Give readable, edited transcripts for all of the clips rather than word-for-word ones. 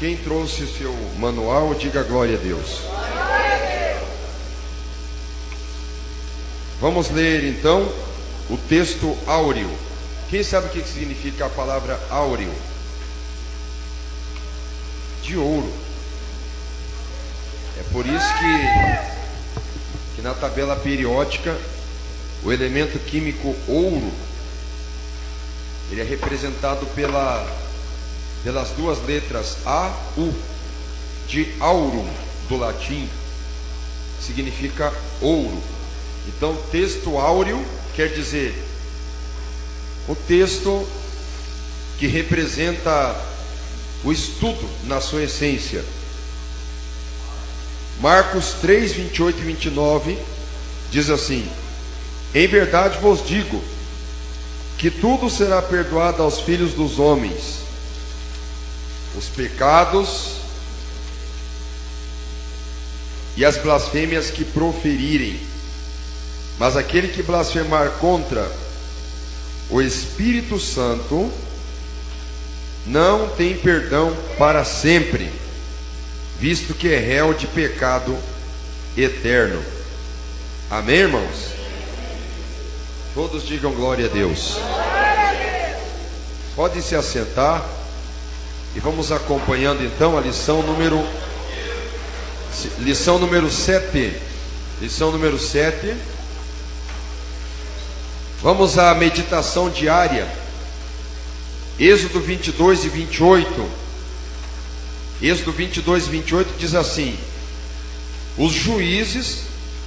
Quem trouxe o seu manual, diga glória a Deus. Vamos ler então o texto áureo. Quem sabe o que significa a palavra áureo? De ouro. É por isso que na tabela periódica o elemento químico ouro, ele é representado pelas duas letras AU, de aurum, do latim, significa ouro. Então, texto áureo quer dizer o texto que representa o estudo na sua essência. Marcos 3, 28 e 29 diz assim: em verdade vos digo que tudo será perdoado aos filhos dos homens, os pecados e as blasfêmias que proferirem, mas aquele que blasfemar contra o Espírito Santo não tem perdão para sempre, visto que é réu de pecado eterno. Amém, irmãos? Todos digam glória a Deus. Podem se assentar e vamos acompanhando então a lição número 7. Lição número 7. Vamos à meditação diária. Êxodo 22 e 28. Êxodo 22 e 28 diz assim: os juízes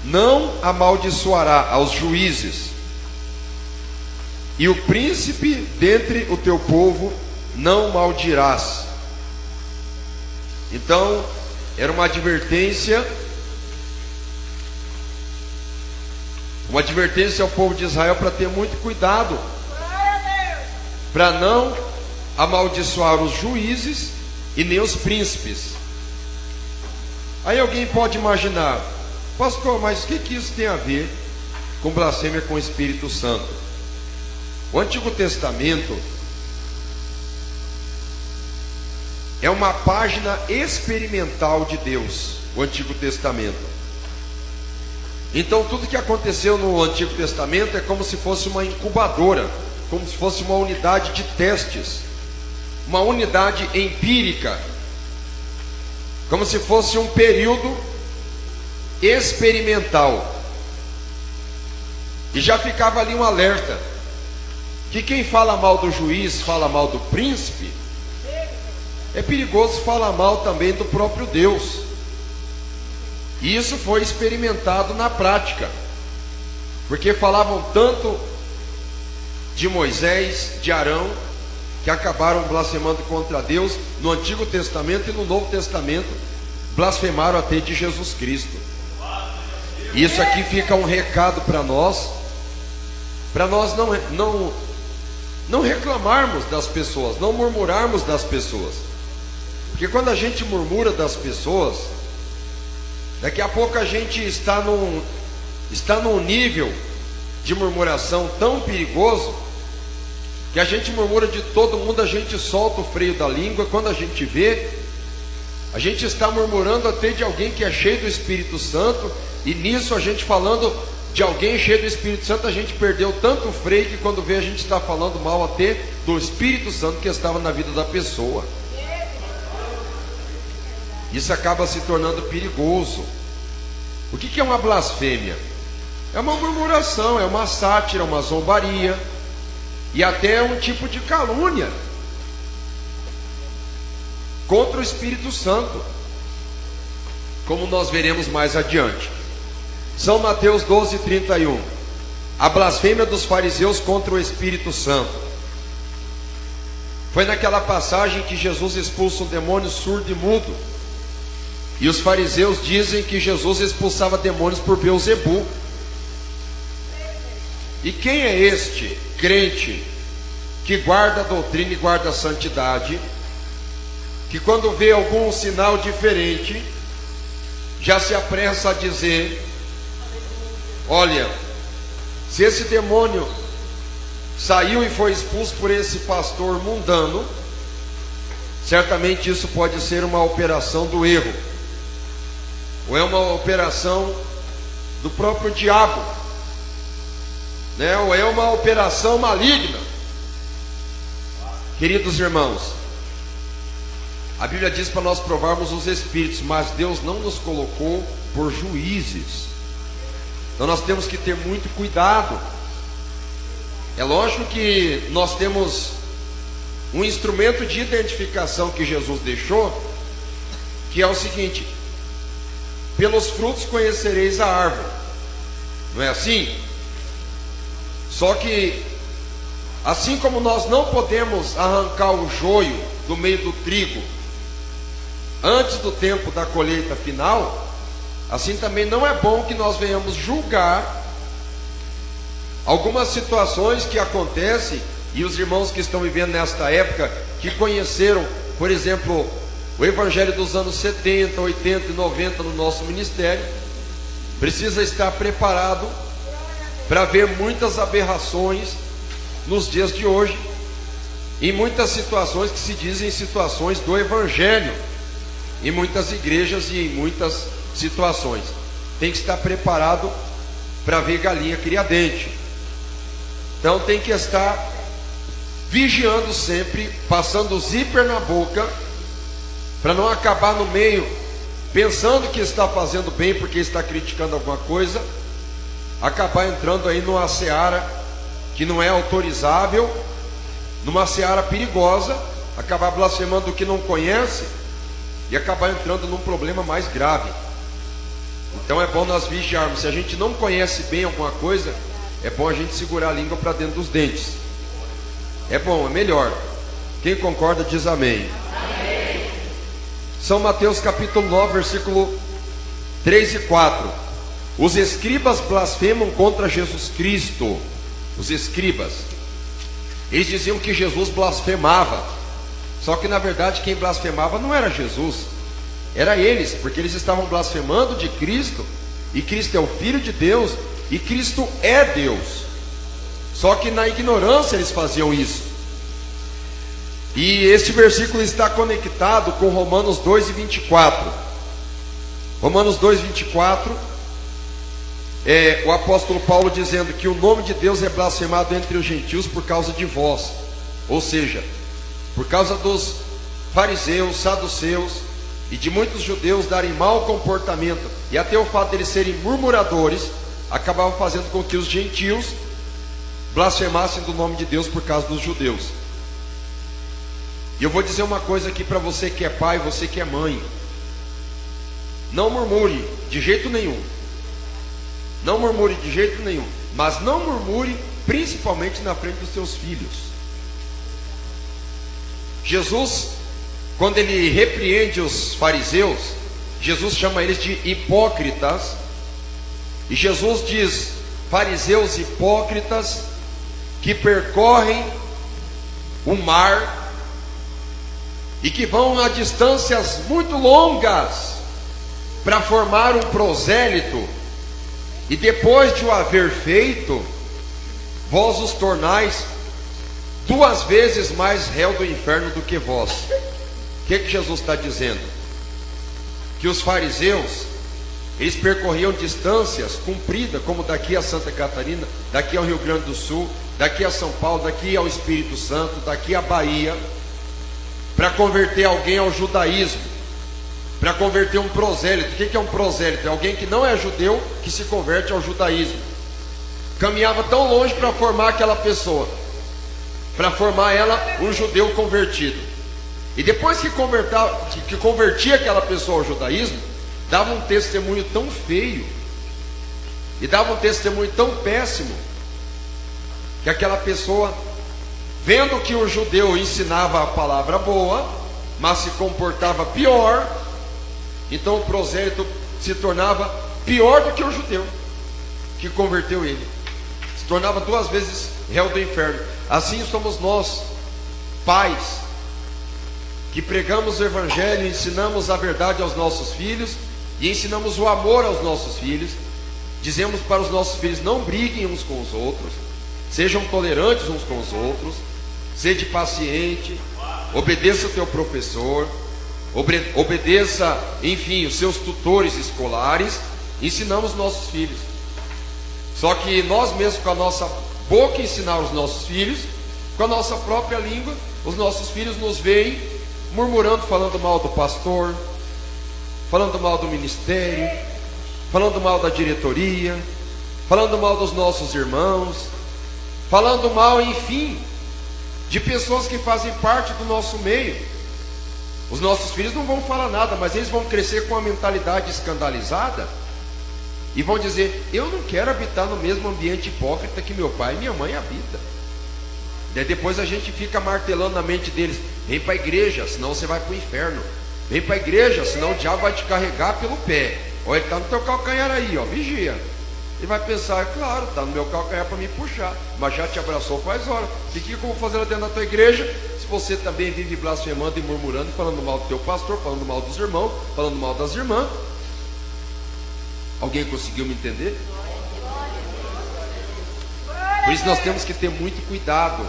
não amaldiçoará aos juízes, e o príncipe dentre o teu povo não maldirás. Então, era uma advertência ao povo de Israel para ter muito cuidado, para não amaldiçoar os juízes e nem os príncipes. Aí alguém pode imaginar: pastor, mas o que isso tem a ver com blasfêmia com o Espírito Santo? O Antigo Testamento é uma página experimental de Deus, o Antigo Testamento. Então tudo que aconteceu no Antigo Testamento é como se fosse uma incubadora, como se fosse uma unidade de testes, uma unidade empírica, como se fosse um período experimental. E já ficava ali um alerta, que quem fala mal do juiz, fala mal do príncipe, é perigoso falar mal também do próprio Deus. E isso foi experimentado na prática, porque falavam tanto de Moisés, de Arão, que acabaram blasfemando contra Deus no Antigo Testamento, e no Novo Testamento blasfemaram até de Jesus Cristo. Isso aqui fica um recado para nós não reclamarmos das pessoas, não murmurarmos das pessoas. Porque quando a gente murmura das pessoas, daqui a pouco a gente está num nível de murmuração tão perigoso, que a gente murmura de todo mundo, a gente solta o freio da língua. Quando a gente vê, a gente está murmurando até de alguém que é cheio do Espírito Santo, e nisso a gente falando de alguém cheio do Espírito Santo, a gente perdeu tanto o freio que quando vê a gente está falando mal até do Espírito Santo que estava na vida da pessoa. Isso acaba se tornando perigoso. O que é uma blasfêmia? É uma murmuração, é uma sátira, uma zombaria, e até um tipo de calúnia contra o Espírito Santo, como nós veremos mais adiante. São Mateus 12, 31. A blasfêmia dos fariseus contra o Espírito Santo. Foi naquela passagem que Jesus expulsa um demônio surdo e mudo, e os fariseus dizem que Jesus expulsava demônios por Beelzebu. E quem é este crente que guarda a doutrina e guarda a santidade, que quando vê algum sinal diferente, já se apressa a dizer: olha, se esse demônio saiu e foi expulso por esse pastor mundano, certamente isso pode ser uma operação do erro, ou é uma operação do próprio diabo, né? Ou é uma operação maligna. Queridos irmãos, a Bíblia diz para nós provarmos os espíritos, mas Deus não nos colocou por juízes. Então nós temos que ter muito cuidado. É lógico que nós temos um instrumento de identificação que Jesus deixou, que é o seguinte: pelos frutos conhecereis a árvore. Não é assim? Só que, assim como nós não podemos arrancar o joio do meio do trigo antes do tempo da colheita final, assim também não é bom que nós venhamos julgar algumas situações que acontecem, e os irmãos que estão vivendo nesta época, que conheceram, por exemplo, o evangelho dos anos 70, 80 e 90 no nosso ministério, precisa estar preparado para ver muitas aberrações nos dias de hoje, em muitas situações que se dizem situações do evangelho, em muitas igrejas e em muitas situações. Tem que estar preparado para ver galinha criar dente. Então tem que estar vigiando sempre, passando o zíper na boca, para não acabar no meio pensando que está fazendo bem porque está criticando alguma coisa, acabar entrando aí numa seara que não é autorizável, numa seara perigosa, acabar blasfemando o que não conhece e acabar entrando num problema mais grave. Então é bom nós vigiarmos. Se a gente não conhece bem alguma coisa, é bom a gente segurar a língua para dentro dos dentes. É bom, é melhor. Quem concorda diz amém. Amém. São Mateus capítulo 9, versículo 3 e 4. Os escribas blasfemam contra Jesus Cristo. Os escribas, eles diziam que Jesus blasfemava. Só que na verdade quem blasfemava não era Jesus, era eles, porque eles estavam blasfemando de Cristo, e Cristo é o Filho de Deus, e Cristo é Deus. Só que na ignorância eles faziam isso. E este versículo está conectado com Romanos 2 e 24. Romanos 2, 24, o apóstolo Paulo dizendo que o nome de Deus é blasfemado entre os gentios por causa de vós. Ou seja, por causa dos fariseus, saduceus e de muitos judeus darem mau comportamento, e até o fato de eles serem murmuradores, acabava fazendo com que os gentios blasfemassem do nome de Deus por causa dos judeus. E eu vou dizer uma coisa aqui para você que é pai, você que é mãe: não murmure de jeito nenhum. Não murmure de jeito nenhum, mas não murmure principalmente na frente dos seus filhos. Jesus, quando ele repreende os fariseus, Jesus chama eles de hipócritas. E Jesus diz: fariseus hipócritas que percorrem o mar e que vão a distâncias muito longas para formar um prosélito, e depois de o haver feito, vós os tornais 2 vezes mais réu do inferno do que vós. O que Jesus está dizendo? Que os fariseus, eles percorriam distâncias compridas, como daqui a Santa Catarina, daqui ao Rio Grande do Sul, daqui a São Paulo, daqui ao Espírito Santo, daqui à Bahia, para converter alguém ao judaísmo, para converter um prosélito. O que é um prosélito? É alguém que não é judeu, que se converte ao judaísmo. Caminhava tão longe para formar aquela pessoa, para formar ela um judeu convertido. E depois que convertia aquela pessoa ao judaísmo, dava um testemunho tão feio, e dava um testemunho tão péssimo, que aquela pessoa, vendo que o judeu ensinava a palavra boa, mas se comportava pior, então o prosélito se tornava pior do que o judeu que converteu ele, se tornava 2 vezes réu do inferno. Assim somos nós, pais, que pregamos o evangelho, ensinamos a verdade aos nossos filhos e ensinamos o amor aos nossos filhos. Dizemos para os nossos filhos: não briguem uns com os outros, sejam tolerantes uns com os outros, sede paciente, obedeça o teu professor, obedeça, enfim, os seus tutores escolares. Ensinamos nossos filhos. Só que nós mesmos, com a nossa boca, ensinar os nossos filhos, com a nossa própria língua, os nossos filhos nos veem murmurando, falando mal do pastor, falando mal do ministério, falando mal da diretoria, falando mal dos nossos irmãos, falando mal, enfim, de pessoas que fazem parte do nosso meio. Os nossos filhos não vão falar nada, mas eles vão crescer com a mentalidade escandalizada e vão dizer: eu não quero habitar no mesmo ambiente hipócrita que meu pai e minha mãe habitam. Daí depois a gente fica martelando na mente deles: vem para a igreja, senão você vai para o inferno. Vem para a igreja, senão o diabo vai te carregar pelo pé. Olha, ele está no teu calcanhar aí, ó, vigia. Ele vai pensar: claro, está no meu calcanhar para me puxar, mas já te abraçou faz hora. O que eu vou fazer lá dentro da tua igreja? Se você também vive blasfemando e murmurando, falando mal do teu pastor, falando mal dos irmãos, falando mal das irmãs. Alguém conseguiu me entender? Por isso nós temos que ter muito cuidado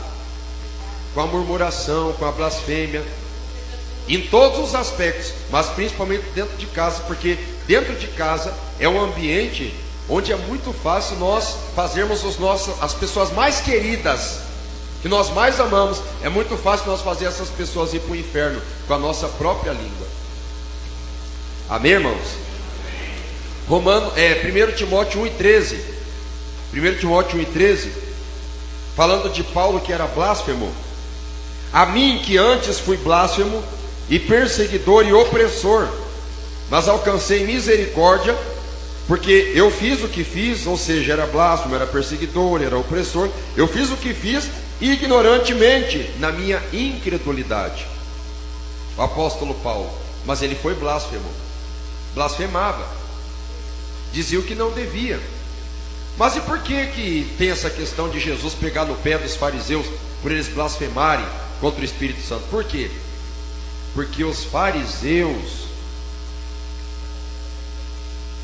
com a murmuração, com a blasfêmia, em todos os aspectos, mas principalmente dentro de casa, porque dentro de casa é um ambiente onde é muito fácil nós fazermos as pessoas mais queridas, que nós mais amamos, é muito fácil nós fazer essas pessoas ir para o inferno com a nossa própria língua. Amém, irmãos? 1 Timóteo 1,13. 1 Timóteo 1,13, falando de Paulo que era blasfemo: a mim que antes fui blasfemo e perseguidor e opressor, mas alcancei misericórdia, porque eu fiz o que fiz, ou seja, era blasfemo, era perseguidor, era opressor. Eu fiz o que fiz ignorantemente, na minha incredulidade. O apóstolo Paulo, mas ele foi blasfemo, blasfemava, dizia o que não devia. Mas e por que tem essa questão de Jesus pegar no pé dos fariseus por eles blasfemarem contra o Espírito Santo? Por quê? Porque os fariseus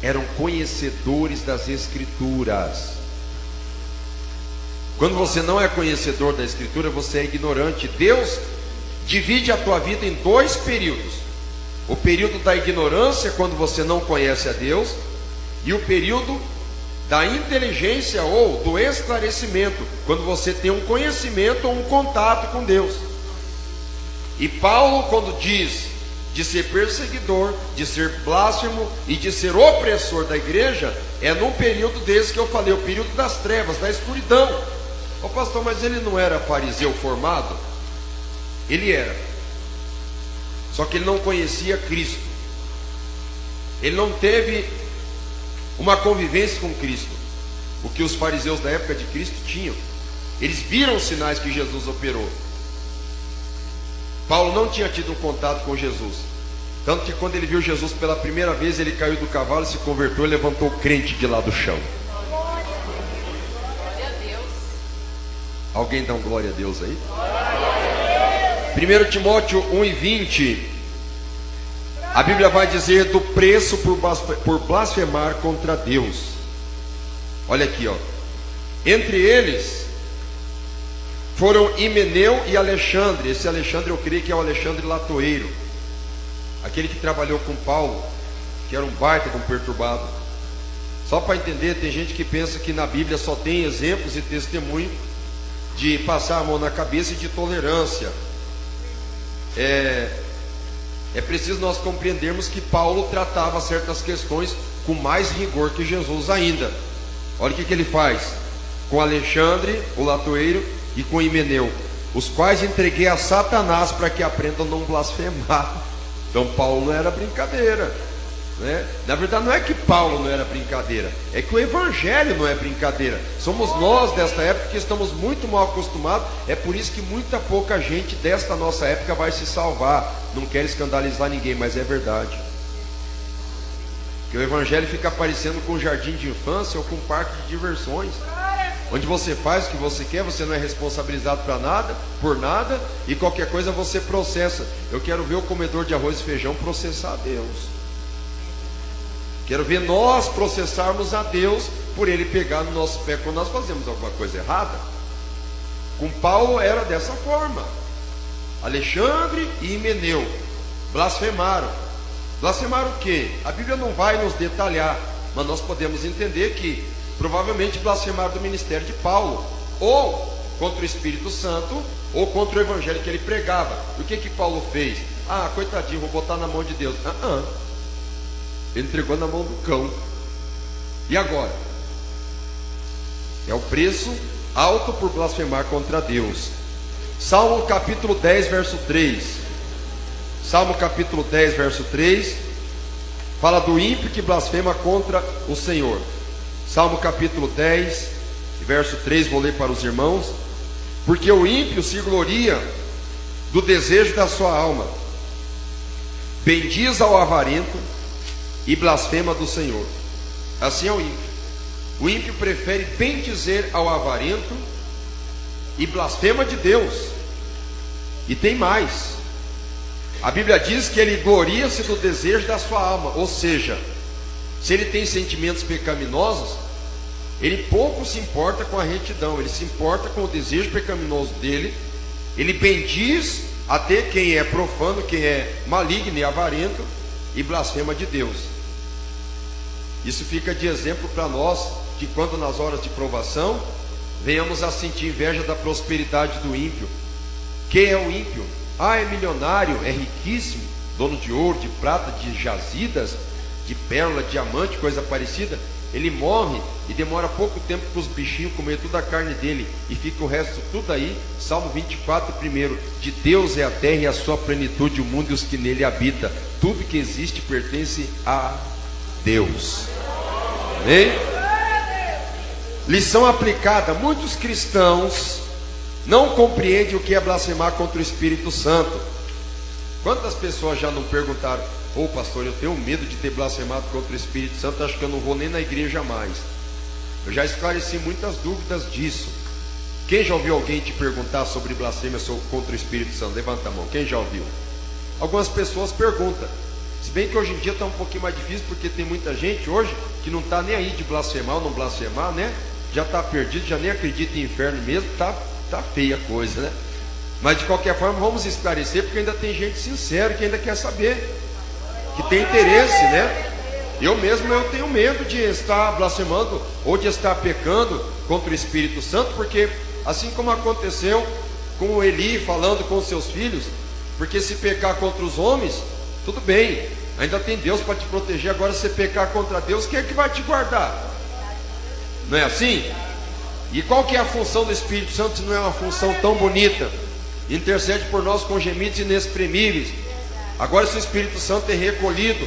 eram conhecedores das Escrituras. Quando você não é conhecedor da Escritura, você é ignorante. Deus divide a tua vida em dois períodos: o período da ignorância, quando você não conhece a Deus, e o período da inteligência ou do esclarecimento, quando você tem um conhecimento ou um contato com Deus. E Paulo, quando diz de ser perseguidor, de ser blasfemo e de ser opressor da igreja, é num período desse que eu falei, o período das trevas, da escuridão. Ô pastor, mas ele não era fariseu formado? Ele era, só que ele não conhecia Cristo, ele não teve uma convivência com Cristo, o que os fariseus da época de Cristo tinham. Eles viram os sinais que Jesus operou. Paulo não tinha tido um contato com Jesus, tanto que quando ele viu Jesus pela primeira vez, ele caiu do cavalo, se converteu e levantou o crente de lá do chão. Alguém dá um glória a Deus aí? 1 Timóteo 1,20, a Bíblia vai dizer do preço por blasfemar contra Deus. Olha aqui, ó. Entre eles foram Himeneu e Alexandre. Esse Alexandre eu creio que é o Alexandre Latoeiro, aquele que trabalhou com Paulo, que era um baita de um perturbado. Só para entender, tem gente que pensa que na Bíblia só tem exemplos e testemunho de passar a mão na cabeça e de tolerância. É preciso nós compreendermos que Paulo tratava certas questões com mais rigor que Jesus ainda. Olha o que ele faz com Alexandre, o latoeiro, e com Himeneu, os quais entreguei a Satanás para que aprendam a não blasfemar. Então Paulo não era brincadeira, né? Na verdade não é que Paulo não era brincadeira, é que o Evangelho não é brincadeira. Somos nós desta época que estamos muito mal acostumados. É por isso que muita pouca gente desta nossa época vai se salvar. Não quero escandalizar ninguém, mas é verdade. Que o Evangelho fica parecendo com um jardim de infância ou com um parque de diversões, onde você faz o que você quer, você não é responsabilizado por nada, e qualquer coisa você processa. Eu quero ver o comedor de arroz e feijão processar a Deus. Quero ver nós processarmos a Deus por Ele pegar no nosso pé quando nós fazemos alguma coisa errada. Com Paulo era dessa forma. Alexandre e Himeneu blasfemaram. Blasfemaram o quê? A Bíblia não vai nos detalhar, mas nós podemos entender que provavelmente blasfemaram do ministério de Paulo, ou contra o Espírito Santo, ou contra o evangelho que ele pregava. E o que que Paulo fez? Ah, coitadinho, vou botar na mão de Deus. Ele entregou na mão do cão. E agora? É o preço alto por blasfemar contra Deus. Salmo capítulo 10, verso 3. Salmo capítulo 10, verso 3 fala do ímpio que blasfema contra o Senhor. Salmo capítulo 10, verso 3, vou ler para os irmãos. Porque o ímpio se gloria do desejo da sua alma, bendiz ao avarento e blasfema do Senhor. Assim é o ímpio. O ímpio prefere bendizer ao avarento e blasfema de Deus. E tem mais. A Bíblia diz que ele gloria-se do desejo da sua alma. Ou seja, se ele tem sentimentos pecaminosos, ele pouco se importa com a retidão, ele se importa com o desejo pecaminoso dele. Ele bendiz até quem é profano, quem é maligno e avarento, e blasfema de Deus. Isso fica de exemplo para nós, que quando nas horas de provação, venhamos a sentir inveja da prosperidade do ímpio. Quem é o ímpio? Ah, é milionário, é riquíssimo, dono de ouro, de prata, de jazidas, de pérola, diamante, coisa parecida. Ele morre e demora pouco tempo para os bichinhos comer toda a carne dele, e fica o resto tudo aí. Salmo 24, primeiro: de Deus é a terra e a sua plenitude, o mundo e os que nele habitam. Tudo que existe pertence a Deus. Amém? Lição aplicada: muitos cristãos não compreendem o que é blasfemar contra o Espírito Santo. Quantas pessoas já não perguntaram: ô pastor, eu tenho medo de ter blasfemado contra o Espírito Santo, acho que eu não vou nem na igreja mais. Eu já esclareci muitas dúvidas disso. Quem já ouviu alguém te perguntar sobre blasfêmia contra o Espírito Santo? Levanta a mão, quem já ouviu? Algumas pessoas perguntam. Se bem que hoje em dia está um pouquinho mais difícil, porque tem muita gente hoje que não está nem aí de blasfemar ou não blasfemar, né? Já está perdido, já nem acredita em inferno mesmo, tá feia a coisa, né? Mas de qualquer forma vamos esclarecer, porque ainda tem gente sincera que ainda quer saber, que tem interesse, né? Eu mesmo tenho medo de estar blasfemando ou de estar pecando contra o Espírito Santo, porque assim como aconteceu com Eli falando com seus filhos, porque se pecar contra os homens, tudo bem, ainda tem Deus para te proteger. Agora se pecar contra Deus, quem é que vai te guardar? Não é assim? E qual que é a função do Espírito Santo, se não é uma função tão bonita? Intercede por nós com gemidos inexprimíveis. Agora, se o Espírito Santo é recolhido,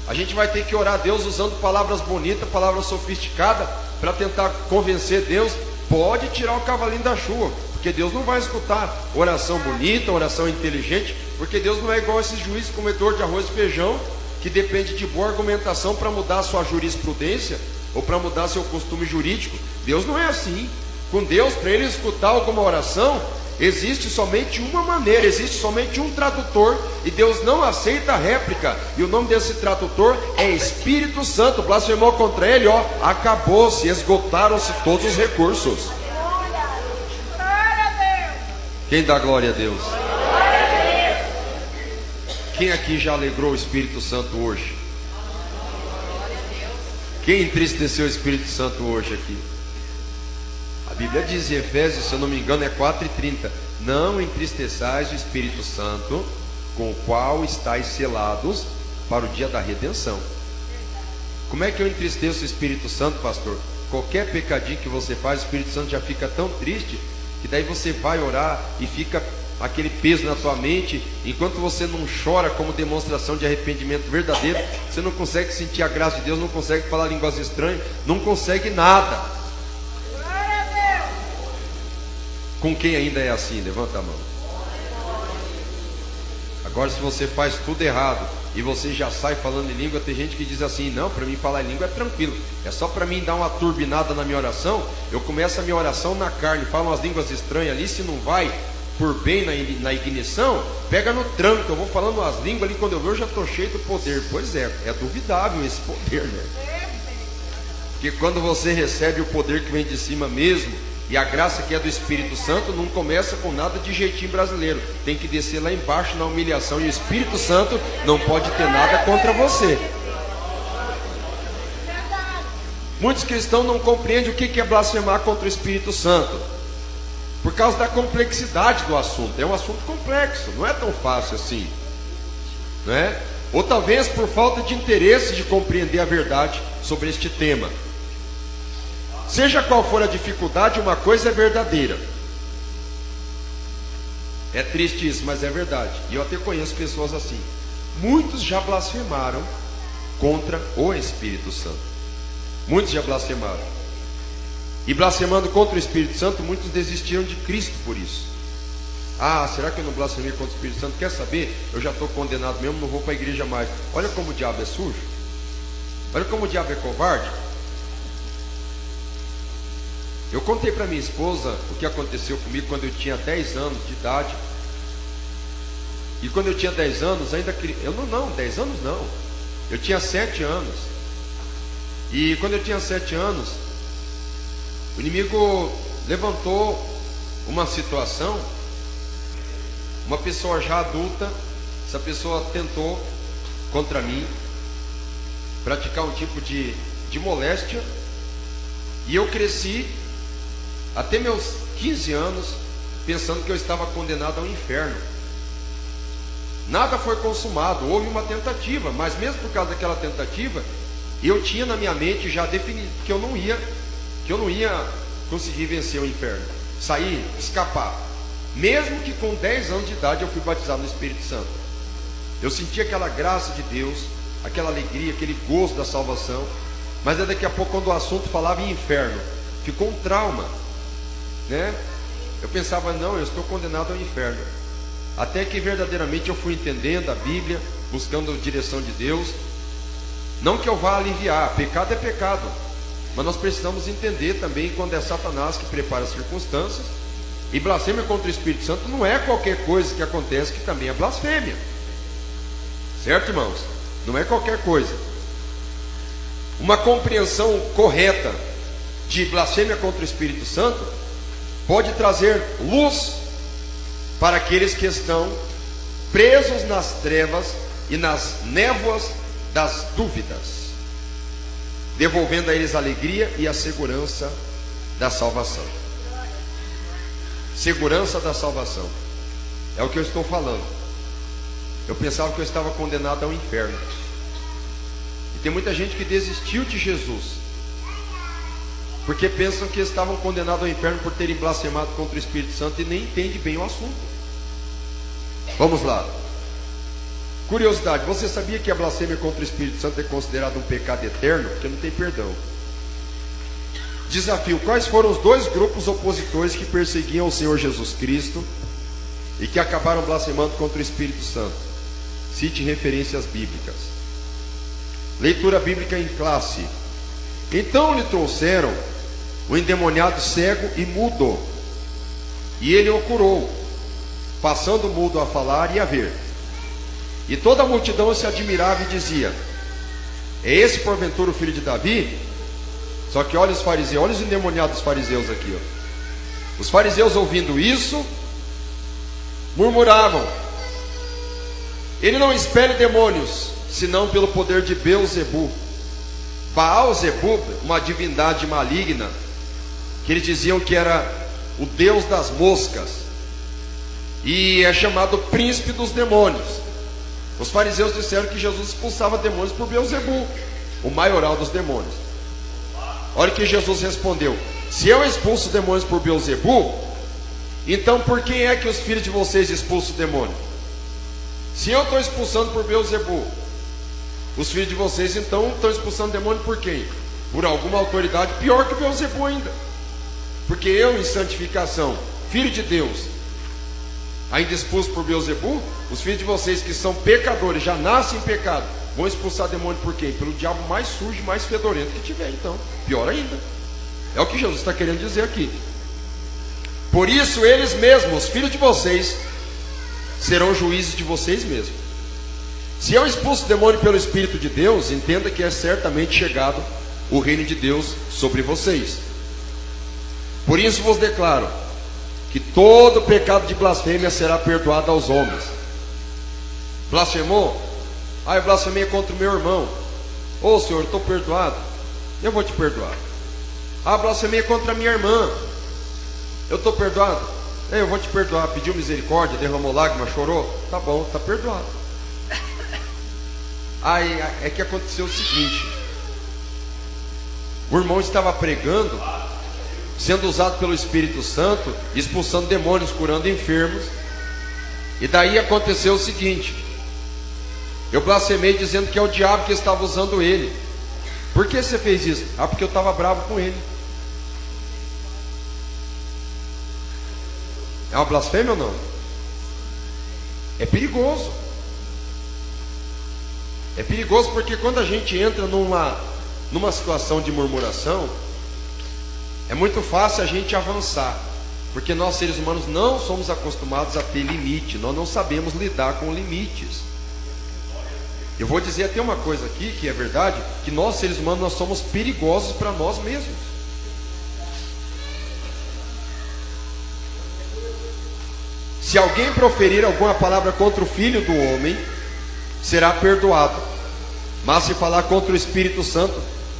a gente vai ter que orar a Deus usando palavras bonitas, palavras sofisticadas, para tentar convencer Deus. Pode tirar o cavalinho da chuva, porque Deus não vai escutar oração bonita, oração inteligente, porque Deus não é igual a esse juiz comedor de arroz e feijão, que depende de boa argumentação para mudar a sua jurisprudência, ou para mudar seu costume jurídico. Deus não é assim. Com Deus, para ele escutar alguma oração, existe somente uma maneira, existe somente um tradutor, e Deus não aceita réplica. E o nome desse tradutor é Espírito Santo. Blasfemou contra ele, ó, acabou-se, esgotaram-se todos os recursos. Quem dá glória a Deus? Quem aqui já alegrou o Espírito Santo hoje? Quem entristeceu o Espírito Santo hoje aqui? A Bíblia diz em Efésios, se eu não me engano é 4:30: não entristeçais o Espírito Santo, com o qual estáis selados para o dia da redenção. Como é que eu entristeço o Espírito Santo, pastor? Qualquer pecadinho que você faz, o Espírito Santo já fica tão triste, que daí você vai orar e fica aquele peso na tua mente. Enquanto você não chora como demonstração de arrependimento verdadeiro, você não consegue sentir a graça de Deus, não consegue falar línguas estranhas, não consegue nada. Com quem ainda é assim? Levanta a mão. Agora, se você faz tudo errado e você já sai falando em língua, tem gente que diz assim: não, para mim falar em língua é tranquilo, é só para mim dar uma turbinada na minha oração. Eu começo a minha oração na carne, falo umas línguas estranhas ali, se não vai por bem na ignição, pega no tranco. Eu vou falando as línguas ali, quando eu ver eu já estou cheio do poder. Pois é duvidável esse poder, né? Porque quando você recebe o poder que vem de cima mesmo, E a graça que é do Espírito Santo não começa com nada de jeitinho brasileiro. Tem que descer lá embaixo na humilhação. E o Espírito Santo não pode ter nada contra você. Muitos cristãos não compreendem o que é blasfemar contra o Espírito Santo, por causa da complexidade do assunto. É um assunto complexo, não é tão fácil assim, não é? Ou talvez por falta de interesse de compreender a verdade sobre este tema. Seja qual for a dificuldade, uma coisa é verdadeira. É triste isso, mas é verdade. E eu até conheço pessoas assim. Muitos já blasfemaram contra o Espírito Santo. Muitos já blasfemaram. E blasfemando contra o Espírito Santo, muitos desistiram de Cristo por isso. Ah, será que eu não blasfemei contra o Espírito Santo? Quer saber? Eu já estou condenado mesmo, não vou para a igreja mais. Olha como o diabo é sujo. Olha como o diabo é covarde. Eu contei para minha esposa o que aconteceu comigo quando eu tinha 10 anos de idade. E quando eu tinha 10 anos, ainda... 10 anos não. Eu tinha 7 anos. E quando eu tinha 7 anos, o inimigo levantou uma situação. Uma pessoa já adulta, essa pessoa tentou contra mim praticar um tipo de moléstia. E eu cresci até meus 15 anos pensando que eu estava condenado ao inferno. Nada foi consumado, houve uma tentativa, mas mesmo por causa daquela tentativa, eu tinha na minha mente já definido que eu não ia conseguir vencer o inferno, sair, escapar. Mesmo que com 10 anos de idade eu fui batizado no Espírito Santo. Eu senti aquela graça de Deus, aquela alegria, aquele gosto da salvação. Mas daqui a pouco, quando o assunto falava em inferno, ficou um trauma, né? Eu pensava, não, eu estou condenado ao inferno. Até que verdadeiramente eu fui entendendo a Bíblia, buscando a direção de Deus. Não que eu vá aliviar, pecado é pecado, mas nós precisamos entender também quando é Satanás que prepara as circunstâncias. E blasfêmia contra o Espírito Santo não é qualquer coisa que acontece que também é blasfêmia. Certo, irmãos? Não é qualquer coisa. Uma compreensão correta de blasfêmia contra o Espírito Santo pode trazer luz para aqueles que estão presos nas trevas e nas névoas das dúvidas, devolvendo a eles a alegria e a segurança da salvação. Segurança da salvação é o que eu estou falando. Eu pensava que eu estava condenado ao inferno. E tem muita gente que desistiu de Jesus porque pensam que estavam condenados ao inferno por terem blasfemado contra o Espírito Santo e nem entende bem o assunto. Vamos lá. Curiosidade, você sabia que a blasfêmia contra o Espírito Santo é considerada um pecado eterno? Porque não tem perdão. Desafio: quais foram os dois grupos opositores que perseguiam o Senhor Jesus Cristo e que acabaram blasfemando contra o Espírito Santo? Cite referências bíblicas. Leitura bíblica em classe. Então lhe trouxeram o endemoniado cego e mudo, e ele o curou, passando o mudo a falar e a ver. E toda a multidão se admirava e dizia: é esse porventura o filho de Davi? Só que olha os fariseus, olha os endemoniados fariseus aqui, ó. Os fariseus, ouvindo isso, murmuravam: ele não expele demônios, senão pelo poder de Beelzebu. Baal-Zebu, uma divindade maligna, que eles diziam que era o deus das moscas, e é chamado príncipe dos demônios. Os fariseus disseram que Jesus expulsava demônios por Beelzebu, o maioral dos demônios. Olha que Jesus respondeu: se eu expulso demônios por Beelzebu, então por quem é que os filhos de vocês expulsam o demônio? Se eu estou expulsando por Beelzebu, os filhos de vocês então estão expulsando demônio por quem? Por alguma autoridade pior que Beelzebu ainda. Porque eu, em santificação, filho de Deus, ainda expulso por Beelzebu. Os filhos de vocês que são pecadores, já nascem em pecado, vão expulsar demônio por quem? Pelo diabo mais sujo, mais fedorento que tiver. Então, pior ainda. É o que Jesus está querendo dizer aqui. Por isso eles mesmos, os filhos de vocês, serão juízes de vocês mesmos. Se eu expulso o demônio pelo Espírito de Deus, entenda que é certamente chegado o reino de Deus sobre vocês. Por isso vos declaro que todo pecado de blasfêmia será perdoado aos homens. Blasfemou? Eu blasfemei contra o meu irmão. Ô Senhor, estou perdoado? Eu vou te perdoar. Blasfemei contra a minha irmã. Eu estou perdoado? Eu vou te perdoar. Pediu misericórdia, derramou lágrimas, chorou? Tá bom, está perdoado. Aí é que aconteceu o seguinte: o irmão estava pregando, sendo usado pelo Espírito Santo, expulsando demônios, curando enfermos. E daí aconteceu o seguinte: eu blasfemei dizendo que é o diabo que estava usando ele. Por que você fez isso? Porque eu estava bravo com ele. É uma blasfêmia ou não? É perigoso. É perigoso porque quando a gente entra numa situação de murmuração, é muito fácil a gente avançar, porque nós seres humanos não somos acostumados a ter limite, nós não sabemos lidar com limites. Eu vou dizer até uma coisa aqui que é verdade, que nós seres humanos nós somos perigosos para nós mesmos. Se alguém proferir alguma palavra contra o Filho do Homem, será perdoado. Mas se falar contra o Espírito Santo,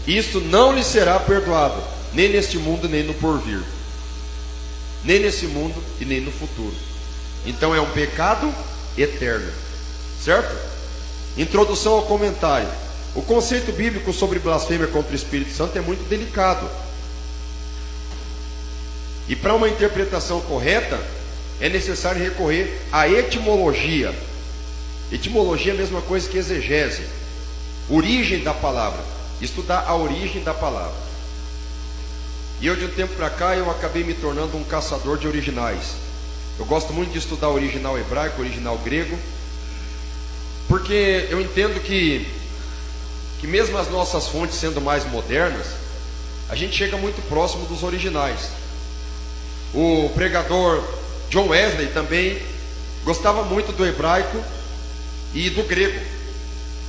isso não lhe será perdoado, nem neste mundo, nem no porvir. Nem nesse mundo e nem no futuro. Então é um pecado eterno. Certo? Introdução ao comentário. O conceito bíblico sobre blasfêmia contra o Espírito Santo é muito delicado. E para uma interpretação correta, é necessário recorrer à etimologia. Etimologia é a mesma coisa que exegese. Origem da palavra. Estudar a origem da palavra. E eu de um tempo para cá eu acabei me tornando um caçador de originais. Eu gosto muito de estudar original hebraico, original grego, porque eu entendo que mesmo as nossas fontes sendo mais modernas, a gente chega muito próximo dos originais. O pregador John Wesley também gostava muito do hebraico e do grego.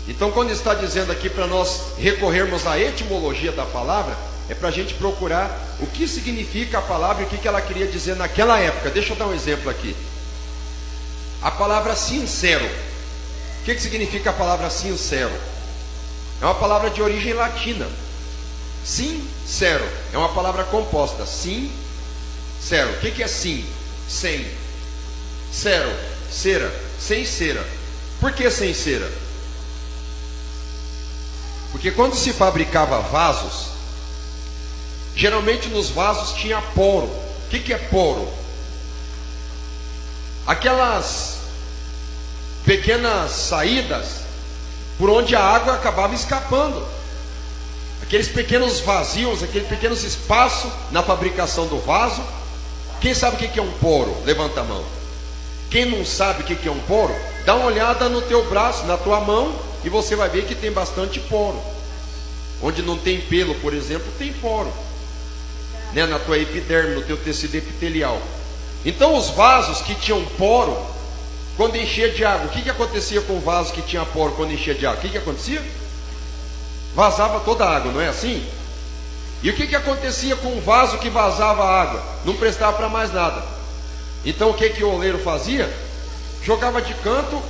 Então quando está dizendo aqui para nós recorrermos à etimologia da palavra, é para a gente procurar o que significa a palavra e o que ela queria dizer naquela época. Deixa eu dar um exemplo aqui. A palavra sincero. O que significa a palavra sincero? É uma palavra de origem latina. Sincero é uma palavra composta. Sincero. O que é sim? Sem. Cero. Cera. Sem cera. Por que sem cera? Porque quando se fabricava vasos, geralmente nos vasos tinha poro. O que é poro? Aquelas pequenas saídas por onde a água acabava escapando. Aqueles pequenos vazios, aqueles pequenos espaços na fabricação do vaso. Quem sabe o que é um poro? Levanta a mão. Quem não sabe o que é um poro, dá uma olhada no teu braço, na tua mão, e você vai ver que tem bastante poro. Onde não tem pelo, por exemplo, tem poro. Na tua epiderme, no teu tecido epitelial. Então os vasos que tinham poro, quando enchia de água, o que acontecia com o vaso que tinha poro quando enchia de água? O que acontecia? Vazava toda a água, não é assim? E o que acontecia com o vaso que vazava a água? Não prestava para mais nada. Então o que o oleiro fazia? Jogava de canto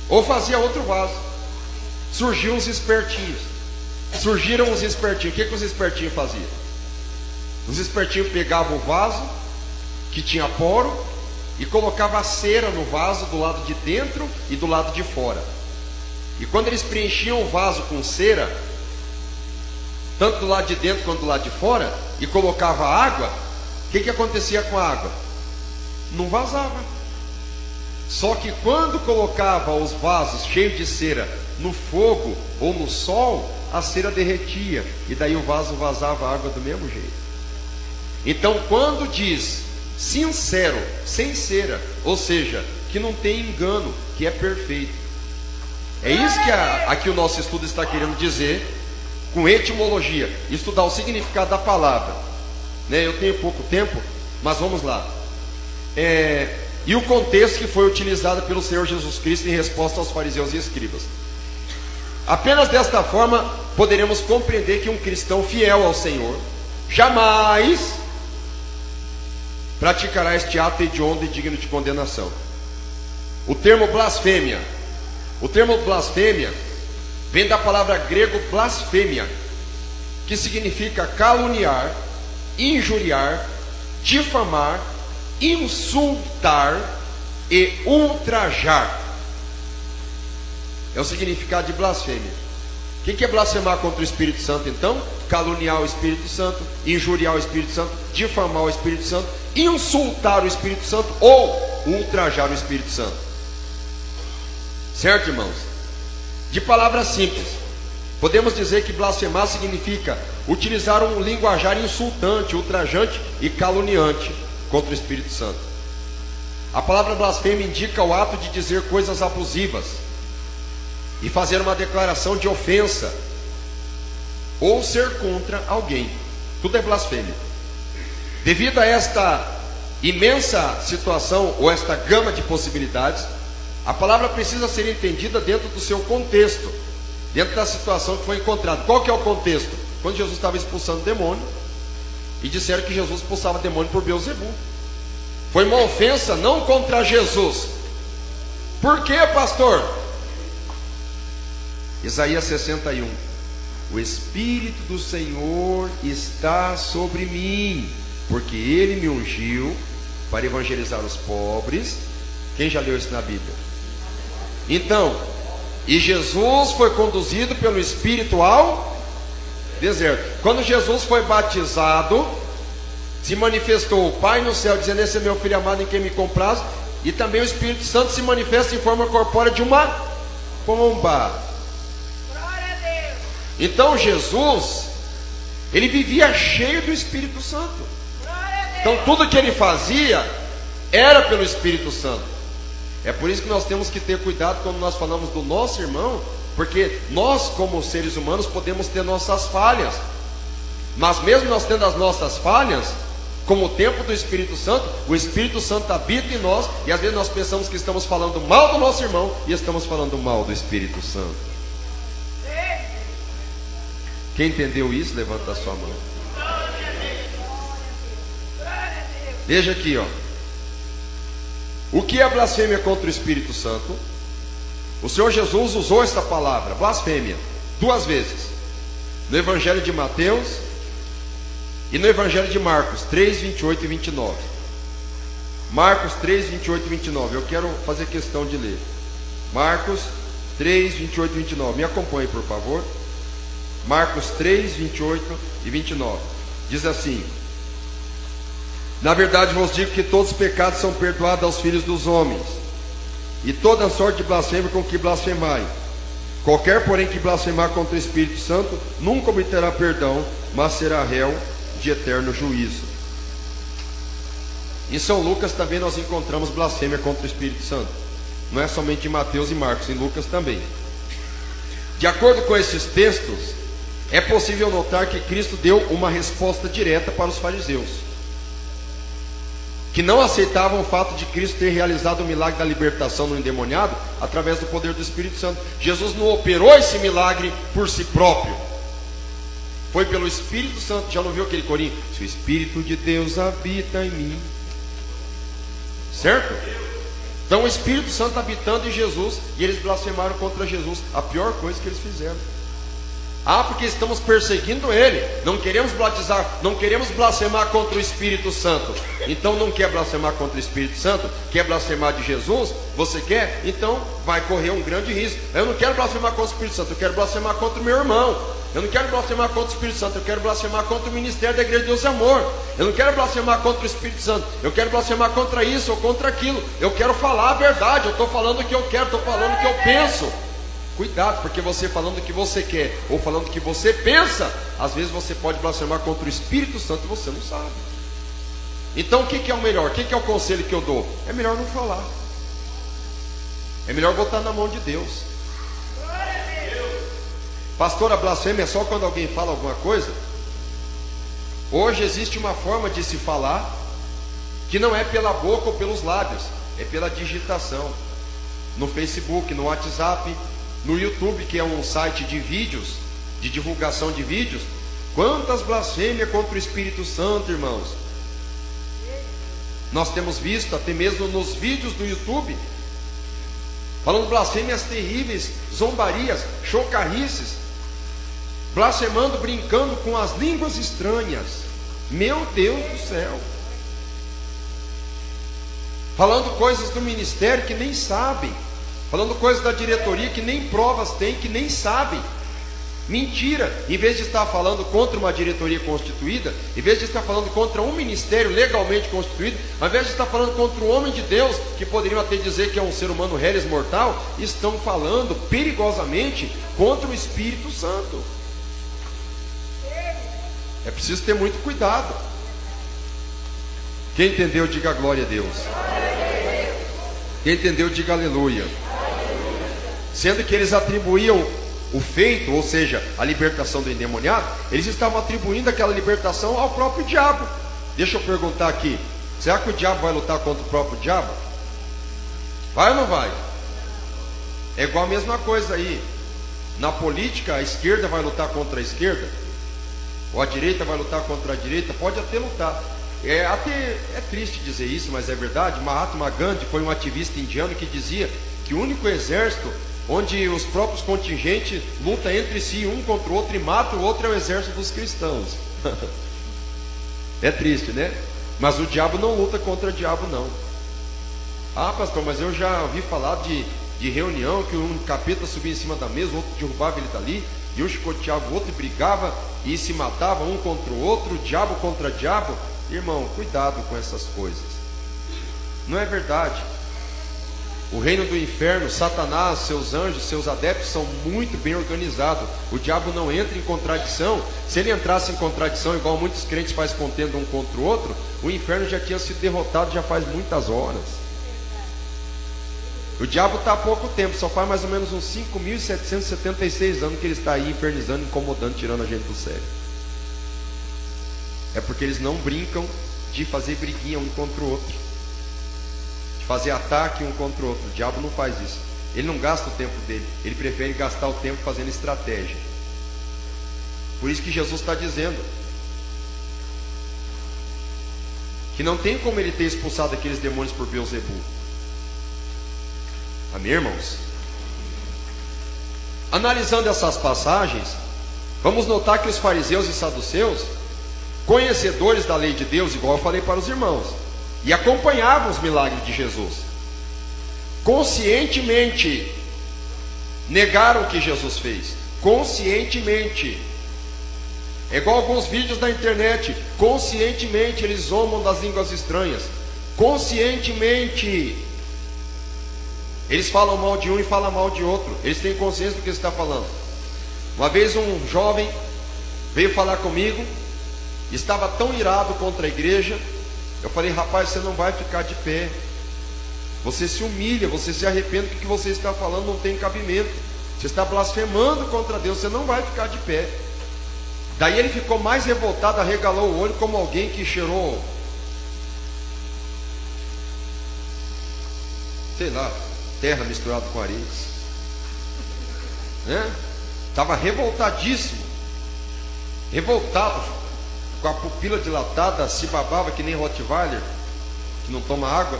ou fazia outro vaso. Surgiram os espertinhos. O que os espertinhos faziam? Os espertinhos pegavam o vaso que tinha poro e colocavam a cera no vaso do lado de dentro e do lado de fora. E quando eles preenchiam o vaso com cera, tanto do lado de dentro quanto do lado de fora, e colocava água, o que acontecia com a água? Não vazava. Só que quando colocava os vasos cheios de cera no fogo ou no sol, a cera derretia, e daí o vaso vazava água do mesmo jeito. Então quando diz sincero, sem cera, ou seja, que não tem engano, que é perfeito, é isso que aqui o nosso estudo está querendo dizer, com etimologia, estudar o significado da palavra. Eu tenho pouco tempo, mas vamos lá. E o contexto que foi utilizado pelo Senhor Jesus Cristo em resposta aos fariseus e escribas. Apenas desta forma poderemos compreender que um cristão fiel ao Senhor jamais praticará este ato hediondo e digno de condenação. O termo blasfêmia vem da palavra grego blasfêmia, que significa caluniar, injuriar, difamar, insultar e ultrajar. É o significado de blasfêmia. O que é blasfemar contra o Espírito Santo então? Caluniar o Espírito Santo, injuriar o Espírito Santo, difamar o Espírito Santo, insultar o Espírito Santo ou ultrajar o Espírito Santo. Certo, irmãos? De palavras simples, podemos dizer que blasfemar significa utilizar um linguajar insultante, ultrajante e caluniante contra o Espírito Santo. A palavra blasfêmia indica o ato de dizer coisas abusivas e fazer uma declaração de ofensa ou ser contra alguém. Tudo é blasfêmia. Devido a esta imensa situação ou esta gama de possibilidades, a palavra precisa ser entendida dentro do seu contexto, dentro da situação que foi encontrada. Qual que é o contexto? Quando Jesus estava expulsando demônio e disseram que Jesus expulsava demônio por Beelzebu. Foi uma ofensa não contra Jesus. Por quê, pastor? Isaías 61. O Espírito do Senhor está sobre mim, porque Ele me ungiu para evangelizar os pobres. Quem já leu isso na Bíblia? Então, e Jesus foi conduzido pelo Espírito ao deserto. Quando Jesus foi batizado, se manifestou o Pai no céu, dizendo: esse é meu Filho amado em quem me compraz. E também o Espírito Santo se manifesta em forma corpórea de uma pomba. Então Jesus, ele vivia cheio do Espírito Santo. Então tudo que ele fazia era pelo Espírito Santo. É por isso que nós temos que ter cuidado quando nós falamos do nosso irmão, porque nós, como seres humanos, podemos ter nossas falhas, mas mesmo nós tendo as nossas falhas, como o templo do Espírito Santo, o Espírito Santo habita em nós, e às vezes nós pensamos que estamos falando mal do nosso irmão e estamos falando mal do Espírito Santo. Quem entendeu isso, levanta a sua mão. Veja aqui, ó. O que é blasfêmia contra o Espírito Santo? O Senhor Jesus usou esta palavra, blasfêmia, 2 vezes. No Evangelho de Mateus e no Evangelho de Marcos 3, 28 e 29. Marcos 3, 28 e 29. Eu quero fazer questão de ler. Marcos 3, 28 e 29. Me acompanhe, por favor. Marcos 3, 28 e 29. Diz assim: na verdade vos digo que todos os pecados são perdoados aos filhos dos homens, e toda sorte de blasfêmia com que blasfemai. Qualquer, porém, que blasfemar contra o Espírito Santo nunca obterá perdão, mas será réu de eterno juízo. Em São Lucas também nós encontramos blasfêmia contra o Espírito Santo. Não é somente em Mateus e Marcos, em Lucas também. De acordo com esses textos, é possível notar que Cristo deu uma resposta direta para os fariseus, que não aceitavam o fato de Cristo ter realizado o milagre da libertação do endemoniado através do poder do Espírito Santo. Jesus não operou esse milagre por si próprio, foi pelo Espírito Santo. Já não viu aquele corinho? Se o Espírito de Deus habita em mim, certo? Então o Espírito Santo habitando em Jesus, e eles blasfemaram contra Jesus, a pior coisa que eles fizeram. Porque estamos perseguindo Ele, não queremos blasfemar contra o Espírito Santo. Então não quer blasfemar contra o Espírito Santo? Quer blasfemar de Jesus? Você quer? Então vai correr um grande risco. Eu não quero blasfemar contra o Espírito Santo, eu quero blasfemar contra o meu irmão. Eu não quero blasfemar contra o Espírito Santo, eu quero blasfemar contra o ministério da Igreja de Deus e Amor. Eu não quero blasfemar contra o Espírito Santo, eu quero blasfemar contra isso ou contra aquilo. Eu quero falar a verdade, eu estou falando o que eu quero, estou falando o que eu penso. Cuidado, porque você falando o que você quer ou falando o que você pensa, às vezes você pode blasfemar contra o Espírito Santo e você não sabe. Então o que é o melhor? O que é o conselho que eu dou? É melhor não falar, é melhor botar na mão de Deus. Pastor, a blasfêmia é só quando alguém fala alguma coisa? Hoje existe uma forma de se falar que não é pela boca ou pelos lábios, é pela digitação. No Facebook, no WhatsApp, no YouTube, que é um site de vídeos, de divulgação de vídeos, Quantas blasfêmias contra o Espírito Santo, irmãos. Nós temos visto até mesmo nos vídeos do YouTube, falando blasfêmias terríveis, zombarias, chocarrices, blasfemando, brincando com as línguas estranhas. Meu Deus do céu. Falando coisas do ministério que nem sabem, falando coisas da diretoria que nem provas têm, que nem sabem. Mentira. Em vez de estar falando contra uma diretoria constituída, em vez de estar falando contra um ministério legalmente constituído, ao invés de estar falando contra um homem de Deus, que poderiam até dizer que é um ser humano reles mortal, estão falando perigosamente contra o Espírito Santo. É preciso ter muito cuidado. Quem entendeu, diga glória a Deus. Quem entendeu, diga aleluia. Sendo que eles atribuíam o feito, ou seja, a libertação do endemoniado, eles estavam atribuindo aquela libertação ao próprio diabo. Deixa eu perguntar aqui, será que o diabo vai lutar contra o próprio diabo? Vai ou não vai? É igual a mesma coisa aí. Na política, a esquerda vai lutar contra a esquerda, ou a direita vai lutar contra a direita. Pode até lutar. É triste dizer isso, mas é verdade. Mahatma Gandhi foi um ativista indiano que dizia que o único exército onde os próprios contingentes lutam entre si, um contra o outro, e matam o outro, é o exército dos cristãos. É triste, né? Mas o diabo não luta contra o diabo, não. Ah, pastor, mas eu já ouvi falar de reunião que um capeta subia em cima da mesa, o outro derrubava ele dali, e um chicoteava o outro e brigava e se matava um contra o outro, diabo contra diabo. Irmão, cuidado com essas coisas. Não é verdade. O reino do inferno, Satanás, seus anjos, seus adeptos são muito bem organizados. O diabo não entra em contradição. Se ele entrasse em contradição, igual muitos crentes fazem contenda um contra o outro, o inferno já tinha sido derrotado já faz muitas horas. O diabo está há pouco tempo, só faz mais ou menos uns 5.776 anos que ele está aí infernizando, incomodando, tirando a gente do sério. É porque eles não brincam de fazer briguinha um contra o outro, de fazer ataque um contra o outro. O diabo não faz isso. Ele não gasta o tempo dele, ele prefere gastar o tempo fazendo estratégia. Por isso que Jesus está dizendo que não tem como ele ter expulsado aqueles demônios por Beelzebul. Amém, irmãos? Analisando essas passagens, vamos notar que os fariseus e saduceus, conhecedores da lei de Deus, igual eu falei para os irmãos, e acompanhavam os milagres de Jesus, conscientemente negaram o que Jesus fez. Conscientemente. É igual alguns vídeos na internet. Conscientemente eles zombam das línguas estranhas. Conscientemente eles falam mal de um e falam mal de outro. Eles têm consciência do que está falando. Uma vez um jovem veio falar comigo, estava tão irado contra a igreja. Eu falei: rapaz, você não vai ficar de pé. Você se humilha, você se arrepende, que o que você está falando não tem cabimento. Você está blasfemando contra Deus, você não vai ficar de pé. Daí ele ficou mais revoltado, arregalou o olho como alguém que cheirou, sei lá, terra misturada com areia, né? Estava revoltadíssimo, revoltado, com a pupila dilatada, se babava que nem Rottweiler, que não toma água.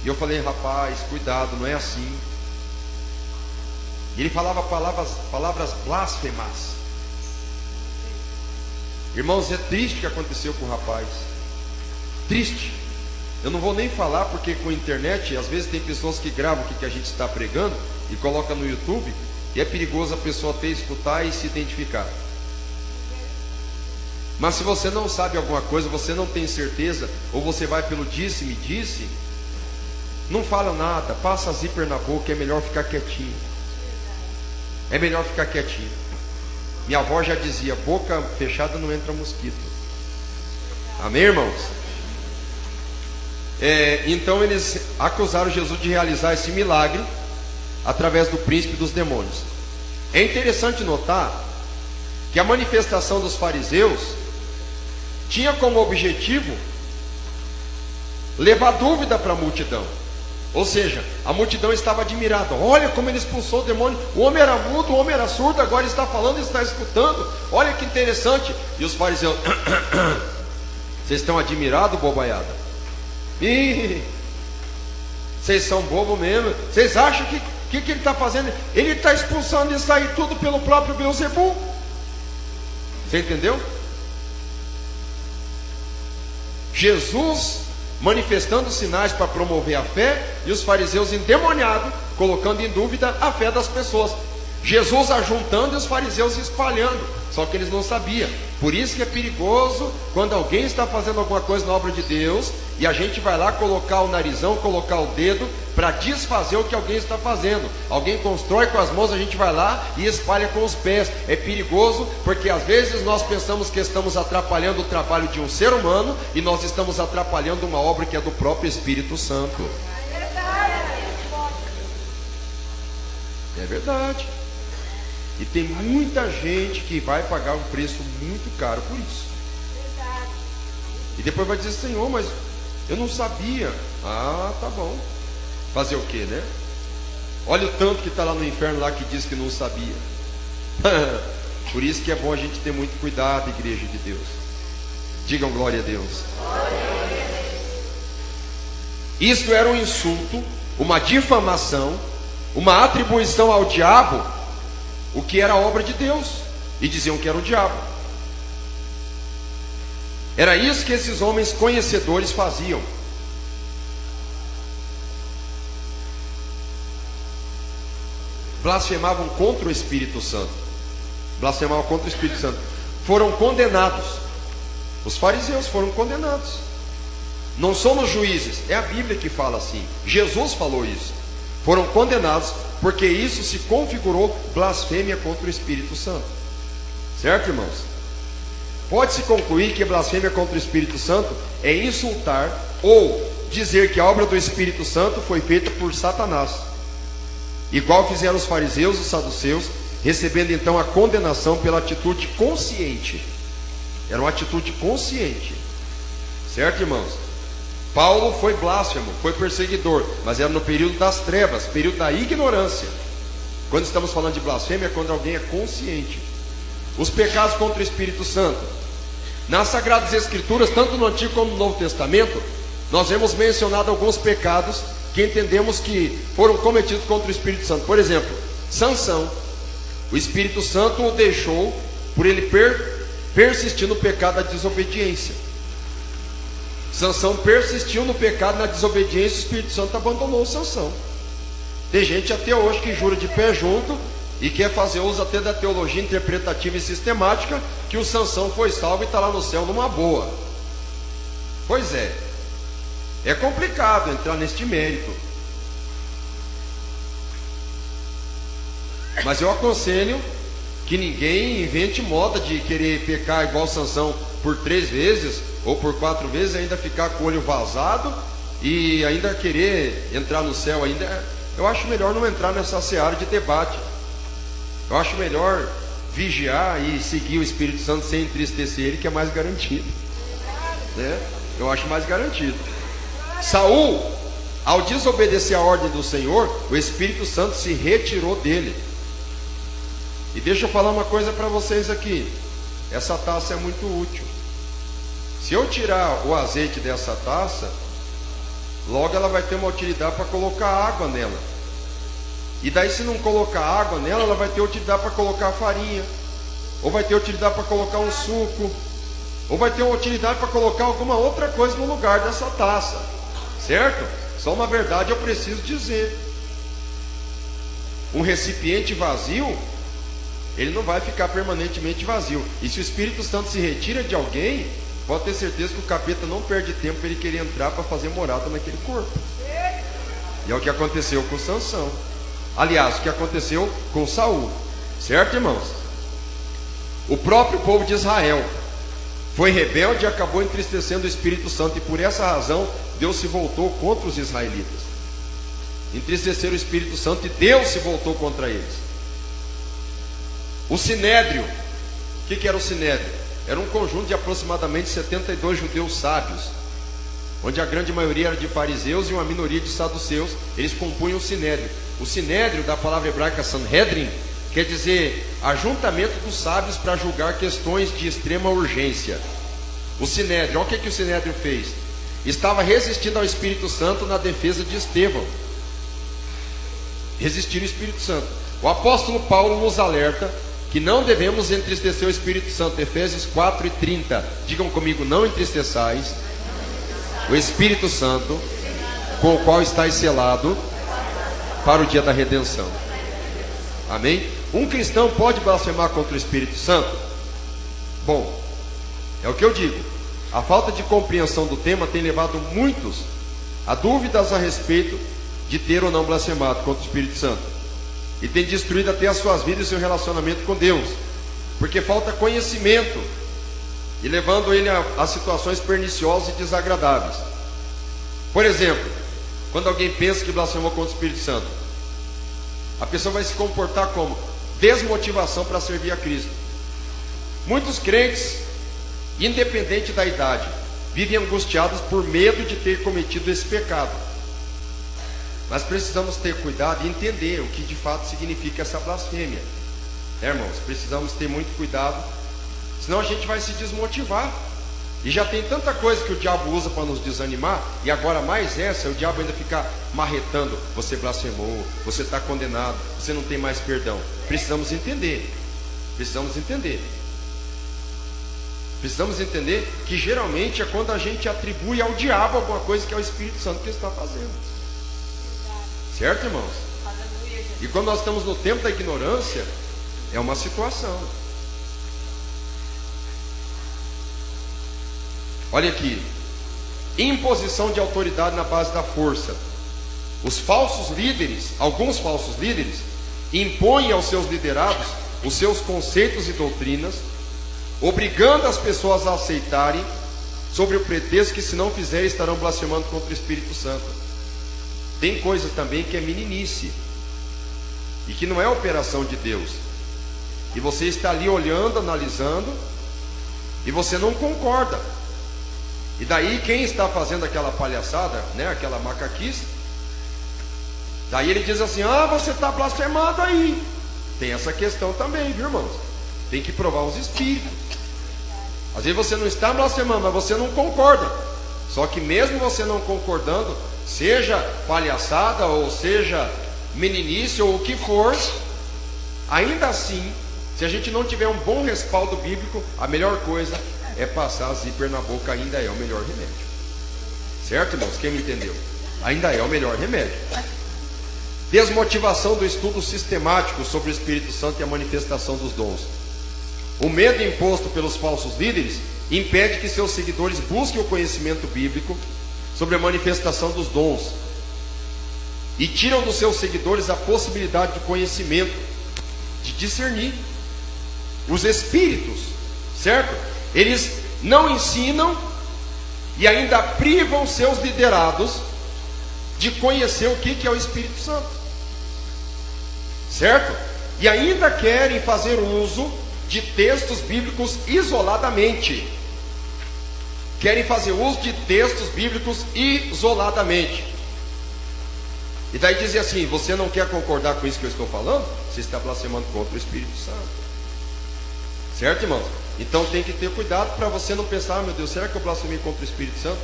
E eu falei: rapaz, cuidado, não é assim. E ele falava palavras blasfemas. Irmãos, é triste o que aconteceu com o rapaz. Triste. Eu não vou nem falar, porque com a internet, às vezes tem pessoas que gravam o que a gente está pregando e coloca no YouTube, e é perigoso a pessoa até escutar e se identificar. Mas se você não sabe alguma coisa, você não tem certeza, ou você vai pelo disse-me disse, não fala nada, passa zíper na boca. É melhor ficar quietinho. É melhor ficar quietinho. Minha avó já dizia: boca fechada não entra mosquito. Amém, irmãos? Então eles acusaram Jesus de realizar esse milagre através do príncipe dos demônios. É interessante notar que a manifestação dos fariseus tinha como objetivo levar dúvida para a multidão. Ou seja, a multidão estava admirada. Olha como ele expulsou o demônio. O homem era mudo, o homem era surdo, agora está falando e está escutando. Olha que interessante. E os fariseus: vocês estão admirados, bobaiada? Ih, vocês são bobos mesmo. Vocês acham que ele está fazendo? Ele está expulsando isso aí tudo pelo próprio Beelzebul. Você entendeu? Jesus manifestando sinais para promover a fé, e os fariseus endemoniados, colocando em dúvida a fé das pessoas. Jesus ajuntando e os fariseus espalhando, só que eles não sabiam. Por isso que é perigoso quando alguém está fazendo alguma coisa na obra de Deus, e a gente vai lá colocar o narizão, colocar o dedo, para desfazer o que alguém está fazendo. Alguém constrói com as mãos, a gente vai lá e espalha com os pés. É perigoso, porque às vezes nós pensamos que estamos atrapalhando o trabalho de um ser humano, e nós estamos atrapalhando uma obra que é do próprio Espírito Santo. É verdade. E tem muita gente que vai pagar um preço muito caro por isso. E depois vai dizer: Senhor, mas eu não sabia. Ah, tá bom. Fazer o que, né? Olha o tanto que está lá no inferno, lá que diz que não sabia. Por isso que é bom a gente ter muito cuidado, igreja de Deus. Digam glória a Deus. Isto era um insulto, uma difamação, uma atribuição ao diabo, o que era a obra de Deus, e diziam que era o diabo. Era isso que esses homens conhecedores faziam. Blasfemavam contra o Espírito Santo. Blasfemavam contra o Espírito Santo. Foram condenados. Os fariseus foram condenados. Não somos juízes, é a Bíblia que fala assim. Jesus falou isso. Foram condenados porque isso se configurou blasfêmia contra o Espírito Santo. Certo, irmãos? Pode-se concluir que blasfêmia contra o Espírito Santo é insultar ou dizer que a obra do Espírito Santo foi feita por Satanás, igual fizeram os fariseus e os saduceus, recebendo então a condenação pela atitude consciente. Era uma atitude consciente. Certo, irmãos? Paulo foi blasfemo, foi perseguidor, mas era no período das trevas, período da ignorância. Quando estamos falando de blasfêmia, é quando alguém é consciente. Os pecados contra o Espírito Santo. Nas Sagradas Escrituras, tanto no Antigo como no Novo Testamento, nós vemos mencionado alguns pecados que entendemos que foram cometidos contra o Espírito Santo. Por exemplo, Sansão. O Espírito Santo o deixou por ele persistir no pecado da desobediência. Sansão persistiu no pecado, na desobediência, o Espírito Santo abandonou Sansão. Tem gente até hoje que jura de pé junto e quer fazer uso até da teologia interpretativa e sistemática, que o Sansão foi salvo e está lá no céu numa boa. Pois é, é complicado entrar neste mérito, mas eu aconselho que ninguém invente moda de querer pecar igual Sansão por 3 vezes ou por 4 vezes, ainda ficar com o olho vazado e ainda querer entrar no céu ainda. Eu acho melhor não entrar nessa seara de debate. Eu acho melhor vigiar e seguir o Espírito Santo sem entristecer ele, que é mais garantido, né? Eu acho mais garantido. Saul, ao desobedecer a ordem do Senhor, o Espírito Santo se retirou dele. E deixa eu falar uma coisa para vocês aqui. Essa taça é muito útil. Se eu tirar o azeite dessa taça, logo ela vai ter uma utilidade para colocar água nela. E daí, se não colocar água nela, ela vai ter utilidade para colocar farinha, ou vai ter utilidade para colocar um suco, ou vai ter uma utilidade para colocar alguma outra coisa no lugar dessa taça. Certo? Só uma verdade eu preciso dizer. Um recipiente vazio, ele não vai ficar permanentemente vazio. E se o Espírito Santo se retira de alguém, pode ter certeza que o capeta não perde tempo para ele querer entrar para fazer morada naquele corpo. E é o que aconteceu com Sansão. Aliás, o que aconteceu com Saul. Certo, irmãos? O próprio povo de Israel foi rebelde e acabou entristecendo o Espírito Santo. E por essa razão, Deus se voltou contra os israelitas. Entristeceram o Espírito Santo e Deus se voltou contra eles. O Sinédrio. O que era o Sinédrio? Era um conjunto de aproximadamente 72 judeus sábios, onde a grande maioria era de fariseus e uma minoria de saduceus. Eles compunham o sinédrio. O sinédrio, da palavra hebraica Sanhedrin, quer dizer ajuntamento dos sábios para julgar questões de extrema urgência. O sinédrio, olha o que o sinédrio fez. Estava resistindo ao Espírito Santo na defesa de Estevão. Resistir ao Espírito Santo. O apóstolo Paulo nos alerta que não devemos entristecer o Espírito Santo. Efésios 4:30. Digam comigo: não entristeçais o Espírito Santo, com o qual estáis selado para o dia da redenção. Amém? Um cristão pode blasfemar contra o Espírito Santo? Bom, é o que eu digo. A falta de compreensão do tema tem levado muitos a dúvidas a respeito de ter ou não blasfemado contra o Espírito Santo, e tem destruído até as suas vidas e seu relacionamento com Deus, porque falta conhecimento, e levando ele a situações perniciosas e desagradáveis. Por exemplo, quando alguém pensa que blasfemou contra o Espírito Santo, a pessoa vai se comportar como? Desmotivação para servir a Cristo. Muitos crentes, independente da idade, vivem angustiados por medo de ter cometido esse pecado. Mas precisamos ter cuidado e entender o que de fato significa essa blasfêmia, irmãos? Precisamos ter muito cuidado, senão a gente vai se desmotivar. E já tem tanta coisa que o diabo usa para nos desanimar, e agora mais essa, o diabo ainda fica marretando: você blasfemou, você está condenado, você não tem mais perdão. Precisamos entender. Precisamos entender que geralmente é quando a gente atribui ao diabo alguma coisa que é o Espírito Santo que está fazendo. Certo, irmãos? E quando nós estamos no tempo da ignorância, é uma situação. Olha aqui: imposição de autoridade na base da força. Os falsos líderes, alguns falsos líderes, impõem aos seus liderados os seus conceitos e doutrinas, obrigando as pessoas a aceitarem, sobre o pretexto que, se não fizerem, estarão blasfemando contra o Espírito Santo. Tem coisa também que é meninice, e que não é operação de Deus, e você está ali olhando, analisando, e você não concorda. E daí quem está fazendo aquela palhaçada, né, aquela macaquice, daí ele diz assim: ah, você está blasfemando aí. Tem essa questão também, viu, irmãos? Tem que provar os espíritos. Às vezes você não está blasfemando, mas você não concorda. Só que mesmo você não concordando, seja palhaçada ou seja meninice ou o que for, ainda assim, se a gente não tiver um bom respaldo bíblico, a melhor coisa é passar a zíper na boca. Ainda é o melhor remédio. Certo, irmãos? Quem me entendeu? Ainda é o melhor remédio. Desmotivação do estudo sistemático sobre o Espírito Santo e a manifestação dos dons. O medo imposto pelos falsos líderes impede que seus seguidores busquem o conhecimento bíblico sobre a manifestação dos dons, e tiram dos seus seguidores a possibilidade de conhecimento, de discernir os espíritos, certo? Eles não ensinam e ainda privam seus liderados de conhecer o que é o Espírito Santo, certo? E ainda querem fazer uso de textos bíblicos isoladamente. Querem fazer uso de textos bíblicos isoladamente. E daí dizem assim: você não quer concordar com isso que eu estou falando? Você está blasfemando contra o Espírito Santo. Certo, irmãos? Então tem que ter cuidado para você não pensar: meu Deus, será que eu blasfemei contra o Espírito Santo?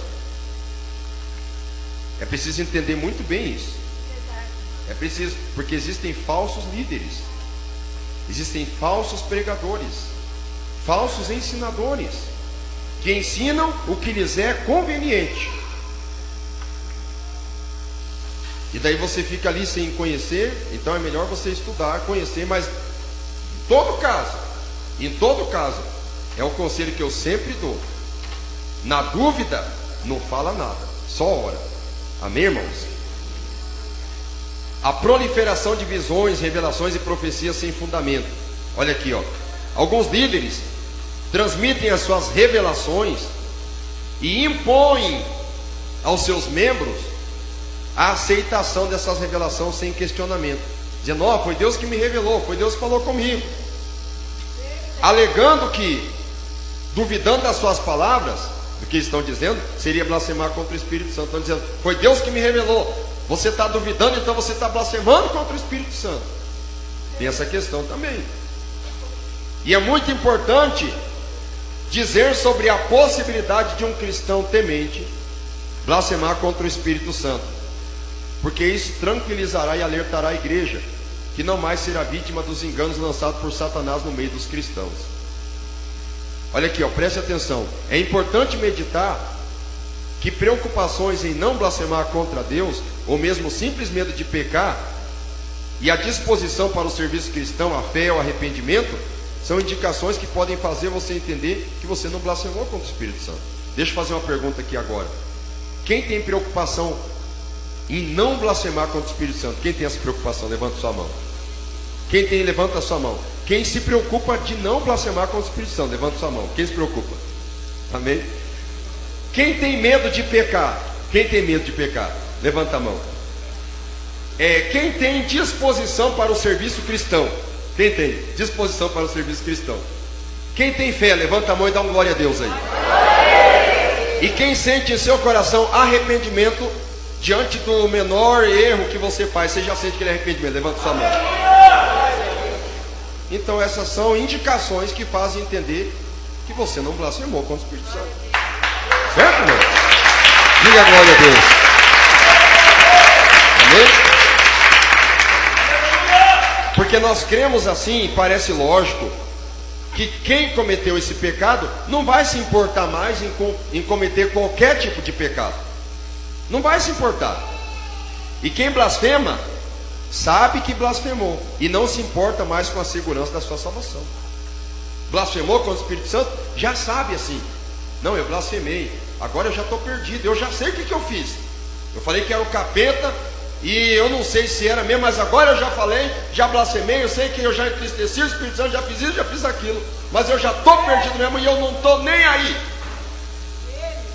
É preciso entender muito bem isso. É preciso, porque existem falsos líderes, existem falsos pregadores, falsos ensinadores, que ensinam o que lhes é conveniente. E daí você fica ali sem conhecer. Então é melhor você estudar, conhecer. Mas em todo caso, é o conselho que eu sempre dou: na dúvida, não fala nada, só ora. Amém, irmãos? A proliferação de visões, revelações e profecias sem fundamento. Olha aqui, ó. Alguns líderes transmitem as suas revelações e impõem aos seus membros a aceitação dessas revelações sem questionamento, dizendo: ó, foi Deus que me revelou, foi Deus que falou comigo, alegando que, duvidando das suas palavras, do que estão dizendo, seria blasfemar contra o Espírito Santo. Estão dizendo, foi Deus que me revelou. Você está duvidando, então você está blasfemando contra o Espírito Santo. Tem essa questão também. E é muito importante dizer sobre a possibilidade de um cristão temente blasfemar contra o Espírito Santo, porque isso tranquilizará e alertará a igreja, que não mais será vítima dos enganos lançados por Satanás no meio dos cristãos. Olha aqui, ó, preste atenção. É importante meditar que preocupações em não blasfemar contra Deus, ou mesmo o simples medo de pecar, e a disposição para o serviço cristão, a fé e o arrependimento, são indicações que podem fazer você entender que você não blasfemou contra o Espírito Santo. Deixa eu fazer uma pergunta aqui agora. Quem tem preocupação em não blasfemar contra o Espírito Santo? Quem tem essa preocupação? Levanta sua mão. Quem tem, levanta a sua mão. Quem se preocupa de não blasfemar contra o Espírito Santo? Levanta sua mão. Quem se preocupa? Amém? Quem tem medo de pecar? Quem tem medo de pecar? Levanta a mão. Quem tem disposição para o serviço cristão? Quem tem disposição para o serviço cristão? Quem tem fé? Levanta a mão e dá um glória a Deus aí. E quem sente em seu coração arrependimento diante do menor erro que você faz? Você já sente que ele é arrependimento? Levanta sua mão. Então essas são indicações que fazem entender que você não blasfemou contra o Espírito Santo. Certo, irmão? Diga a glória a Deus. Amém? Porque nós cremos assim, e parece lógico, que quem cometeu esse pecado não vai se importar mais em cometer qualquer tipo de pecado. Não vai se importar. E quem blasfema, sabe que blasfemou e não se importa mais com a segurança da sua salvação. Blasfemou contra o Espírito Santo, já sabe assim. Não, eu blasfemei, agora eu já estou perdido, eu já sei o que eu fiz. Eu falei que era o capeta, e eu não sei se era mesmo, mas agora eu já falei, já blasfemei, eu sei que eu já entristeci o Espírito Santo, já fiz isso, já fiz aquilo, mas eu já estou perdido mesmo e eu não estou nem aí.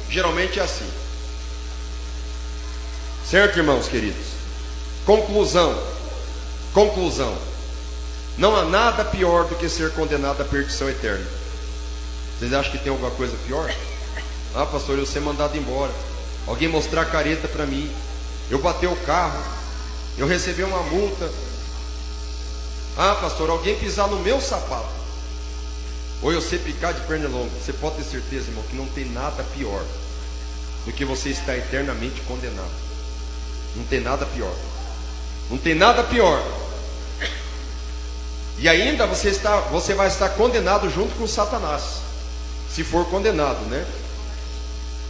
Geralmente é assim. Certo, irmãos queridos? Conclusão. Não há nada pior do que ser condenado à perdição eterna. Vocês acham que tem alguma coisa pior? Ah, pastor, eu ser mandado embora, alguém mostrar careta para mim, eu bater o carro, eu receber uma multa. Ah, pastor, alguém pisar no meu sapato, ou eu ser picar de perna longa. Você pode ter certeza, irmão, que não tem nada pior do que você estar eternamente condenado. Não tem nada pior. Não tem nada pior. E ainda você vai estar condenado junto com Satanás, se for condenado, né?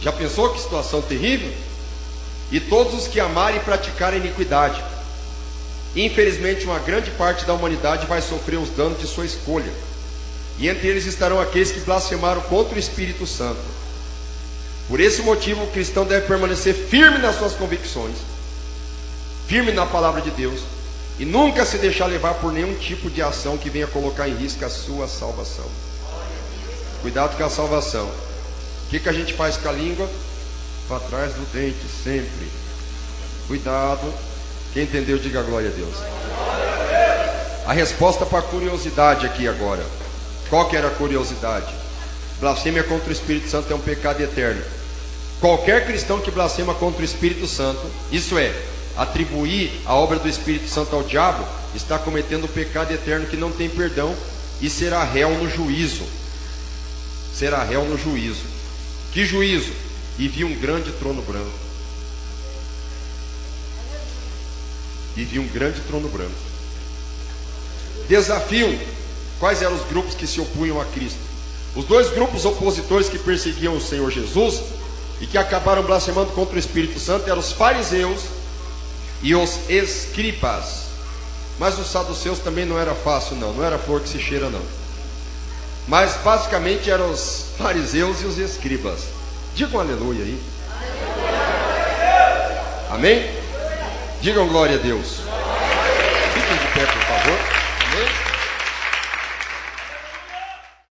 Já pensou que situação terrível? E todos os que amarem e praticarem iniquidade. Infelizmente, uma grande parte da humanidade vai sofrer os danos de sua escolha. E entre eles estarão aqueles que blasfemaram contra o Espírito Santo. Por esse motivo, o cristão deve permanecer firme nas suas convicções, firme na palavra de Deus, e nunca se deixar levar por nenhum tipo de ação que venha colocar em risco a sua salvação. Cuidado com a salvação. O que a gente faz com a língua? Para trás do dente, sempre. Cuidado. Quem entendeu, diga glória a Deus. A resposta para a curiosidade aqui agora. Qual que era a curiosidade? Blasfêmia contra o Espírito Santo é um pecado eterno. Qualquer cristão que blasfema contra o Espírito Santo, isso é, atribuir a obra do Espírito Santo ao diabo, está cometendo um pecado eterno que não tem perdão e será réu no juízo. Será réu no juízo. Que juízo? E vi um grande trono branco. E vi um grande trono branco. Desafio. Quais eram os grupos que se opunham a Cristo? Os dois grupos opositores que perseguiam o Senhor Jesus e que acabaram blasfemando contra o Espírito Santo eram os fariseus e os escribas. Mas os saduceus também não era fácil, não era flor que se cheira, não. Mas basicamente eram os fariseus e os escribas. Digam aleluia aí. Amém? Digam glória a Deus. Fiquem de pé, por favor.